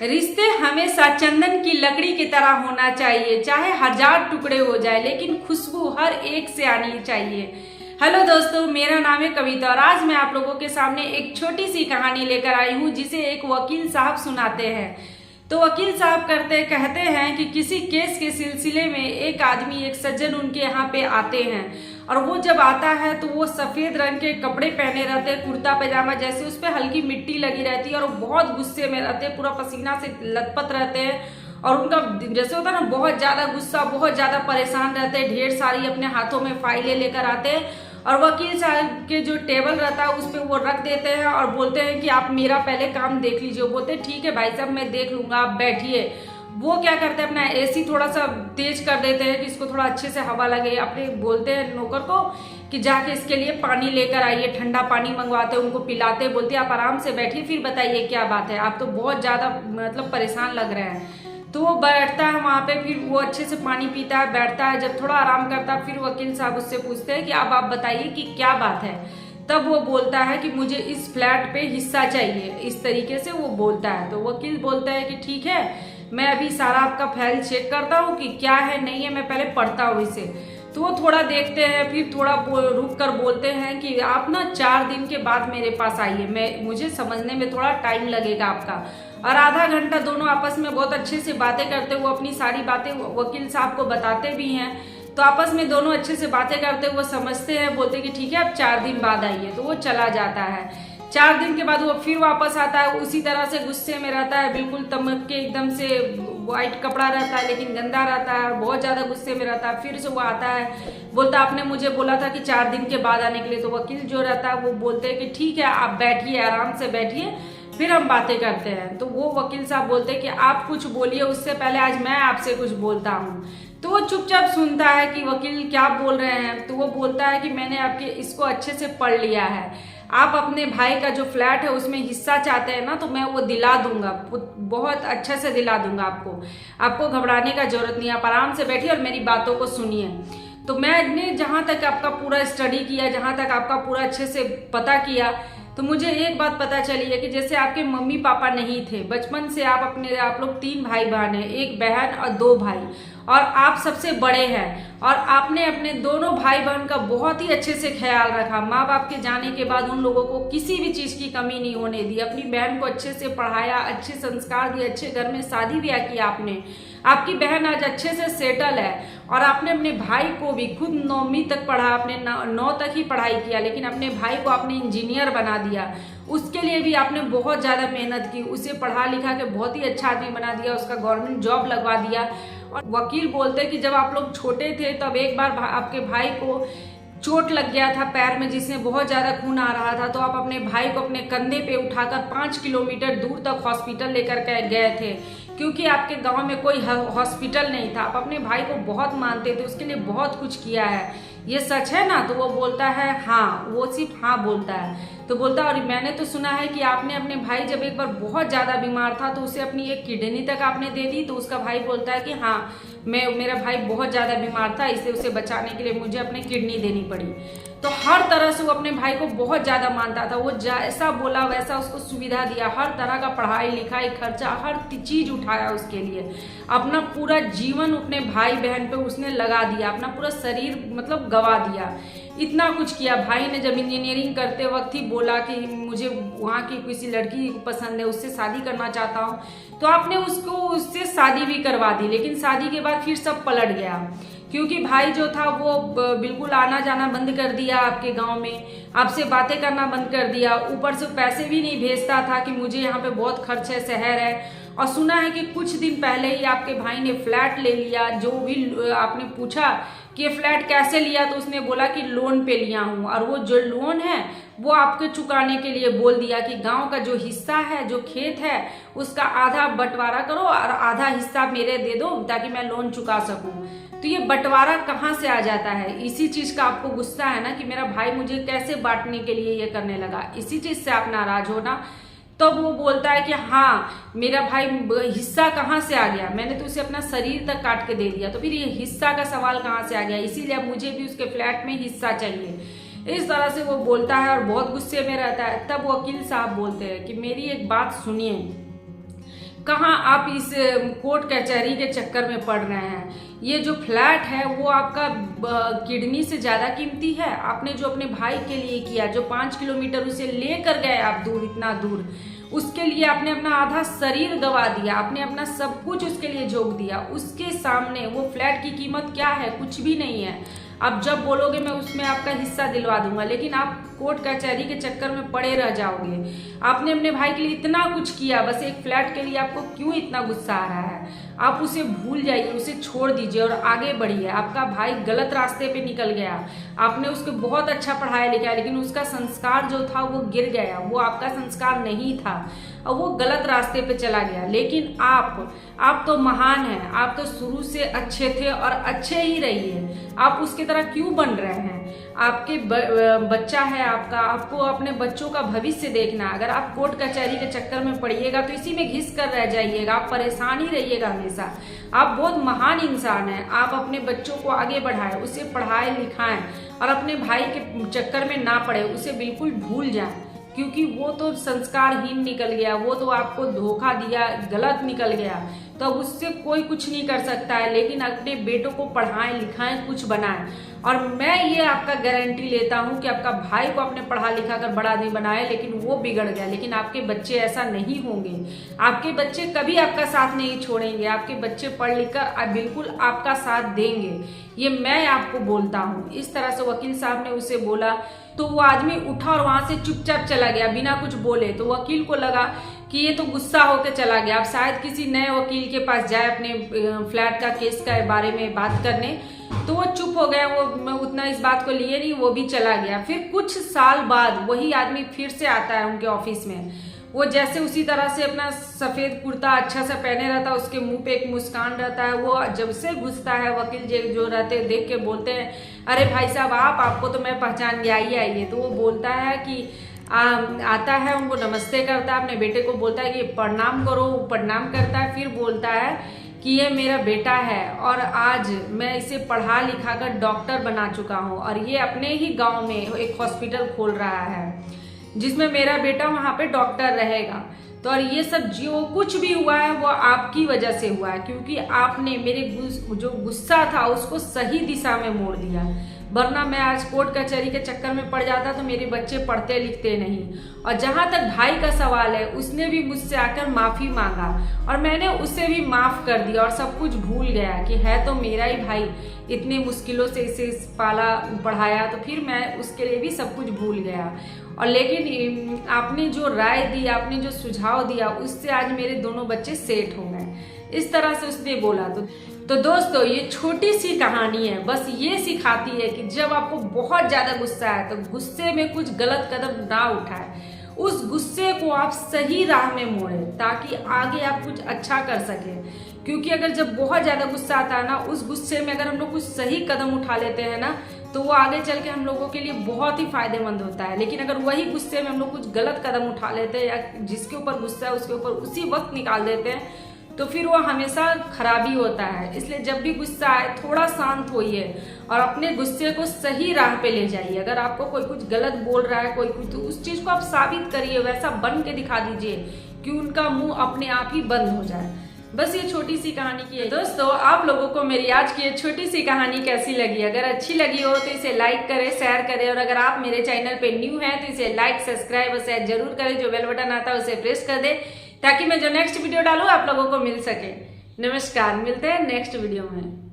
रिश्ते हमेशा चंदन की लकड़ी की तरह होना चाहिए, चाहे 1000 टुकड़े हो जाए लेकिन खुशबू हर एक से आनी चाहिए। हेलो दोस्तों, मेरा नाम है कविता और आज मैं आप लोगों के सामने एक छोटी सी कहानी लेकर आई हूँ जिसे एक वकील साहब सुनाते हैं। तो वकील साहब कहते हैं कि किसी केस के सिलसिले में एक आदमी, एक सज्जन उनके यहाँ पे आते हैं और वो जब आता है तो वो सफेद रंग के कपड़े पहने रहते हैं, कुर्ता पैजामा जैसे, उस पर हल्की मिट्टी लगी रहती है और वो बहुत गुस्से में रहते हैं, पूरा पसीना से लथपथ रहते हैं और उनका जैसे होता है ना, बहुत ज्यादा गुस्सा, बहुत ज्यादा परेशान रहते हैं, ढेर सारी अपने हाथों में फाइलें लेकर आते हैं और वकील साहब के जो टेबल रहता है उस पर वो रख देते हैं और बोलते हैं कि आप मेरा पहले काम देख लीजिए। बोलते हैं ठीक है भाई साहब, मैं देख लूंगा, आप बैठिए। वो क्या करते हैं, अपना एसी थोड़ा सा तेज कर देते हैं कि इसको थोड़ा अच्छे से हवा लगे। अपने बोलते हैं नौकर को कि जाके इसके लिए पानी लेकर आइए, ठंडा पानी मंगवाते हैं, उनको पिलाते, बोलते हैं आप आराम से बैठिए, फिर बताइए क्या बात है, आप तो बहुत ज्यादा मतलब परेशान लग रहे हैं। तो वो बैठता है वहां पे, फिर वो अच्छे से पानी पीता है, बैठता है, जब थोड़ा आराम करता है फिर वकील साहब उससे पूछते हैं कि अब आप बताइए कि क्या बात है। तब वो बोलता है कि मुझे इस फ्लैट पे हिस्सा चाहिए, इस तरीके से वो बोलता है। तो वकील बोलता है कि ठीक है, मैं अभी सारा आपका फाइल चेक करता हूँ कि क्या है नहीं है, मैं पहले पढ़ता हूँ इसे। तो वो थोड़ा देखते हैं, फिर थोड़ा रुक कर बोलते हैं कि आप ना 4 दिन के बाद मेरे पास आइए, मुझे समझने में थोड़ा टाइम लगेगा आपका। और आधा घंटा दोनों आपस में बहुत अच्छे से बातें करते हुए अपनी सारी बातें वकील साहब को बताते भी हैं। तो आपस में दोनों अच्छे से बातें करते हुए समझते हैं, बोलते कि ठीक है आप 4 दिन बाद आइए। तो वो चला जाता है। 4 दिन के बाद वो फिर वापस आता है, उसी तरह से गुस्से में रहता है, बिल्कुल तमक के एकदम से व्हाइट कपड़ा रहता है लेकिन गंदा रहता है, बहुत ज्यादा गुस्से में रहता है। फिर से वो आता है, बोलता आपने मुझे बोला था कि 4 दिन के बाद आने के लिए। तो वकील जो रहता है वो बोलते हैं कि ठीक है आप बैठिए, आराम से बैठिए, फिर हम बातें करते हैं। तो वो वकील साहब बोलते हैं कि आप कुछ बोलिए, उससे पहले आज मैं आपसे कुछ बोलता हूँ। तो वो चुपचाप सुनता है कि वकील क्या बोल रहे हैं। तो वो बोलता है कि मैंने आपके इसको अच्छे से पढ़ लिया है, आप अपने भाई का जो फ्लैट है उसमें हिस्सा चाहते हैं ना, तो मैं वो दिला दूंगा, बहुत अच्छे से दिला दूंगा आपको घबराने का जरूरत नहीं, आप आराम से बैठिए और मेरी बातों को सुनिए। तो मैंने जहां तक आपका पूरा स्टडी किया, जहां तक आपका पूरा अच्छे से पता किया, तो मुझे एक बात पता चली है कि जैसे आपके मम्मी पापा नहीं थे, बचपन से आप लोग 3 भाई बहन हैं, 1 बहन और 2 भाई, और आप सबसे बड़े हैं और आपने अपने दोनों भाई बहन का बहुत ही अच्छे से ख्याल रखा। माँ बाप के जाने के बाद उन लोगों को किसी भी चीज की कमी नहीं होने दी, अपनी बहन को अच्छे से पढ़ाया, अच्छे संस्कार दिए, अच्छे घर में शादी ब्याह किया आपने। आपकी बहन आज अच्छे से सेटल है और आपने अपने भाई को भी खुद 9वीं तक पढ़ा, आपने 9 तक ही पढ़ाई किया, लेकिन अपने भाई को आपने इंजीनियर बना दिया। उसके लिए भी आपने बहुत ज्यादा मेहनत की, उसे पढ़ा लिखा के बहुत ही अच्छा आदमी बना दिया, उसका गवर्नमेंट जॉब लगवा दिया। और वकील बोलते कि जब आप लोग छोटे थे तब एक बार आपके भाई को चोट लग गया था पैर में, जिसमें बहुत ज्यादा खून आ रहा था, तो आप अपने भाई को अपने कंधे पे उठाकर 5 किलोमीटर दूर तक हॉस्पिटल लेकर गए थे, क्योंकि आपके गांव में कोई हॉस्पिटल नहीं था। आप अपने भाई को बहुत मानते थे, उसके लिए बहुत कुछ किया है, ये सच है ना? तो वो बोलता है हाँ, वो सिर्फ हाँ बोलता है। तो बोलता है और मैंने तो सुना है कि आपने अपने भाई जब एक बार बहुत ज्यादा बीमार था तो उसे अपनी एक किडनी तक आपने दे दी। तो उसका भाई बोलता है कि हाँ, मेरा भाई बहुत ज्यादा बीमार था, इसलिए उसे बचाने के लिए मुझे अपनी किडनी देनी पड़ी। तो हर तरह से वो अपने भाई को बहुत ज्यादा मानता था, वो जैसा बोला वैसा उसको सुविधा दिया, हर तरह का पढ़ाई लिखाई खर्चा हर चीज उठाया उसके लिए, अपना पूरा जीवन अपने भाई बहन पे उसने लगा दिया, अपना पूरा शरीर मतलब गवा दिया, इतना कुछ किया। भाई ने जब इंजीनियरिंग करते वक्त ही बोला कि मुझे वहाँ की किसी लड़की पसंद है, उससे शादी करना चाहता हूँ, तो आपने उससे शादी भी करवा दी। लेकिन शादी के बाद फिर सब पलट गया, क्योंकि भाई जो था वो बिल्कुल आना जाना बंद कर दिया, आपके गांव में आपसे बातें करना बंद कर दिया, ऊपर से पैसे भी नहीं भेजता था कि मुझे यहाँ पे बहुत खर्च है, शहर है। और सुना है कि कुछ दिन पहले ही आपके भाई ने फ्लैट ले लिया, जो भी आपने पूछा कि ये फ्लैट कैसे लिया, तो उसने बोला कि लोन पे लिया हूँ, और वो जो लोन है वो आपके चुकाने के लिए बोल दिया कि गांव का जो हिस्सा है, जो खेत है, उसका आधा बंटवारा करो और आधा हिस्सा मेरे दे दो ताकि मैं लोन चुका सकूं। तो ये बंटवारा कहाँ से आ जाता है? इसी चीज का आपको गुस्सा है ना कि मेरा भाई मुझे कैसे बांटने के लिए ये करने लगा, इसी चीज से आप नाराज हो ना। तो वो बोलता है कि हाँ, मेरा भाई हिस्सा कहाँ से आ गया, मैंने तो उसे अपना शरीर तक काट के दे दिया, तो फिर ये हिस्सा का सवाल कहाँ से आ गया, इसीलिए अब मुझे भी उसके फ्लैट में हिस्सा चाहिए। इस तरह से वो बोलता है और बहुत गुस्से में रहता है। तब वकील साहब बोलते हैं कि मेरी एक बात सुनिए, कहाँ आप इस कोर्ट कचहरी के चक्कर में पड़ रहे हैं। ये जो फ्लैट है वो आपका किडनी से ज़्यादा कीमती है। आपने जो अपने भाई के लिए किया, जो 5 किलोमीटर उसे लेकर गए आप दूर, इतना दूर, उसके लिए आपने अपना आधा शरीर गवा दिया, आपने अपना सब कुछ उसके लिए झोंक दिया। उसके सामने वो फ्लैट की कीमत क्या है? कुछ भी नहीं है। आप जब बोलोगे मैं उसमें आपका हिस्सा दिलवा दूंगा, लेकिन आप कोर्ट कचहरी के चक्कर में पड़े रह जाओगे। आपने अपने भाई के लिए इतना कुछ किया, बस एक फ्लैट के लिए आपको क्यों इतना गुस्सा आ रहा है? आप उसे भूल जाइए, उसे छोड़ दीजिए और आगे बढ़िए। आपका भाई गलत रास्ते पे निकल गया। आपने उसको बहुत अच्छा पढ़ाया लिखाया, लेकिन उसका संस्कार जो था वो गिर गया। वो आपका संस्कार नहीं था और वो गलत रास्ते पे चला गया। लेकिन आप तो महान हैं। आप तो शुरू से अच्छे थे और अच्छे ही रहिए। आप उसकी तरह क्यों बन रहे हैं? आपके बच्चा है आपका, आपको अपने बच्चों का भविष्य देखना। अगर आप कोर्ट कचहरी के चक्कर में पड़िएगा तो इसी में घिस कर रह जाइएगा। आप परेशान ही रहिएगा हमेशा। आप बहुत महान इंसान हैं। आप अपने बच्चों को आगे बढ़ाएं, उसे पढ़ाएं लिखाएं और अपने भाई के चक्कर में ना पड़े, उसे बिल्कुल भूल जाएं, क्योंकि वो तो संस्कारहीन निकल गया। वो तो आपको धोखा दिया, गलत निकल गया, तो अब उससे कोई कुछ नहीं कर सकता है। लेकिन अपने बेटों को पढ़ाएं लिखाएं, कुछ बनाएं। और मैं ये आपका गारंटी लेता हूं कि आपका भाई को आपने पढ़ा लिखा कर बड़ा नहीं बनाया, लेकिन वो बिगड़ गया। लेकिन आपके बच्चे ऐसा नहीं होंगे। आपके बच्चे कभी आपका साथ नहीं छोड़ेंगे। आपके बच्चे पढ़ लिख कर बिल्कुल आपका साथ देंगे, ये मैं आपको बोलता हूँ। इस तरह से वकील साहब ने उसे बोला तो वो आदमी उठा और वहां से चुपचाप चला गया बिना कुछ बोले। तो वकील को लगा कि ये तो गुस्सा होकर चला गया, अब शायद किसी नए वकील के पास जाए अपने फ्लैट का केस के बारे में बात करने। तो वो चुप हो गया, वो उतना इस बात को लिए नहीं, वो भी चला गया। फिर कुछ साल बाद वही आदमी फिर से आता है उनके ऑफिस में। वो जैसे उसी तरह से अपना सफेद कुर्ता अच्छा सा पहने रहता है, उसके मुंह पे एक मुस्कान रहता है। वो जब से घुसता है, वकील जो रहते हैं देख के बोलते हैं, अरे भाई साहब आपको तो मैं पहचान गया ही आइए। तो वो बोलता है कि आता है, उनको नमस्ते करता है, अपने बेटे को बोलता है कि प्रणाम करो, प्रणाम करता है। फिर बोलता है कि ये मेरा बेटा है और आज मैं इसे पढ़ा लिखा कर डॉक्टर बना चुका हूँ और ये अपने ही गांव में एक हॉस्पिटल खोल रहा है जिसमें मेरा बेटा वहाँ पे डॉक्टर रहेगा। तो और ये सब जो कुछ भी हुआ है वो आपकी वजह से हुआ है, क्योंकि आपने मेरे जो गुस्सा था उसको सही दिशा में मोड़ दिया। वरना मैं आज कोर्ट कचहरी के चक्कर में पड़ जाता तो मेरे बच्चे पढ़ते लिखते नहीं। और जहां तक भाई का सवाल है, उसने भी मुझसे आकर माफी मांगा और मैंने उसे भी माफ कर दिया और सब कुछ भूल गया कि है तो मेरा ही भाई, इतनी मुश्किलों से इसे पाला पढ़ाया। तो फिर मैं उसके लिए भी सब कुछ भूल गया। और लेकिन आपने जो राय दी, आपने जो सुझाव दिया, उससे आज मेरे दोनों बच्चे सेट हो गए। इस तरह से उसने बोला। तो दोस्तों ये छोटी सी कहानी है, बस ये सिखाती है कि जब आपको बहुत ज्यादा गुस्सा है तो गुस्से में कुछ गलत कदम ना उठाए। उस गुस्से को आप सही राह में मोड़े ताकि आगे आप कुछ अच्छा कर सके। क्योंकि अगर जब बहुत ज्यादा गुस्सा आता है ना, उस गुस्से में अगर हम लोग कुछ सही कदम उठा लेते हैं ना, तो वो आगे चल के हम लोगों के लिए बहुत ही फायदेमंद होता है। लेकिन अगर वही गुस्से में हम लोग कुछ गलत कदम उठा लेते हैं या जिसके ऊपर गुस्सा है उसके ऊपर उसी वक्त निकाल देते हैं, तो फिर वो हमेशा खराबी होता है। इसलिए जब भी गुस्सा आए थोड़ा शांत होइए और अपने गुस्से को सही राह पे ले जाइए। अगर आपको कोई कुछ गलत बोल रहा है, कोई कुछ, तो उस चीज को आप साबित करिए, वैसा बन के दिखा दीजिए कि उनका मुंह अपने आप ही बंद हो जाए। बस ये छोटी सी कहानी की है। दोस्तों आप लोगों को मेरी आज की ये छोटी सी कहानी कैसी लगी? अगर अच्छी लगी हो तो इसे लाइक करें, शेयर करें, और अगर आप मेरे चैनल पे न्यू हैं तो इसे लाइक, सब्सक्राइब और शेयर जरूर करें। जो बेल बटन आता है उसे प्रेस कर दे ताकि मैं जो नेक्स्ट वीडियो डालूं आप लोगों को मिल सके। नमस्कार, मिलते हैं नेक्स्ट वीडियो में।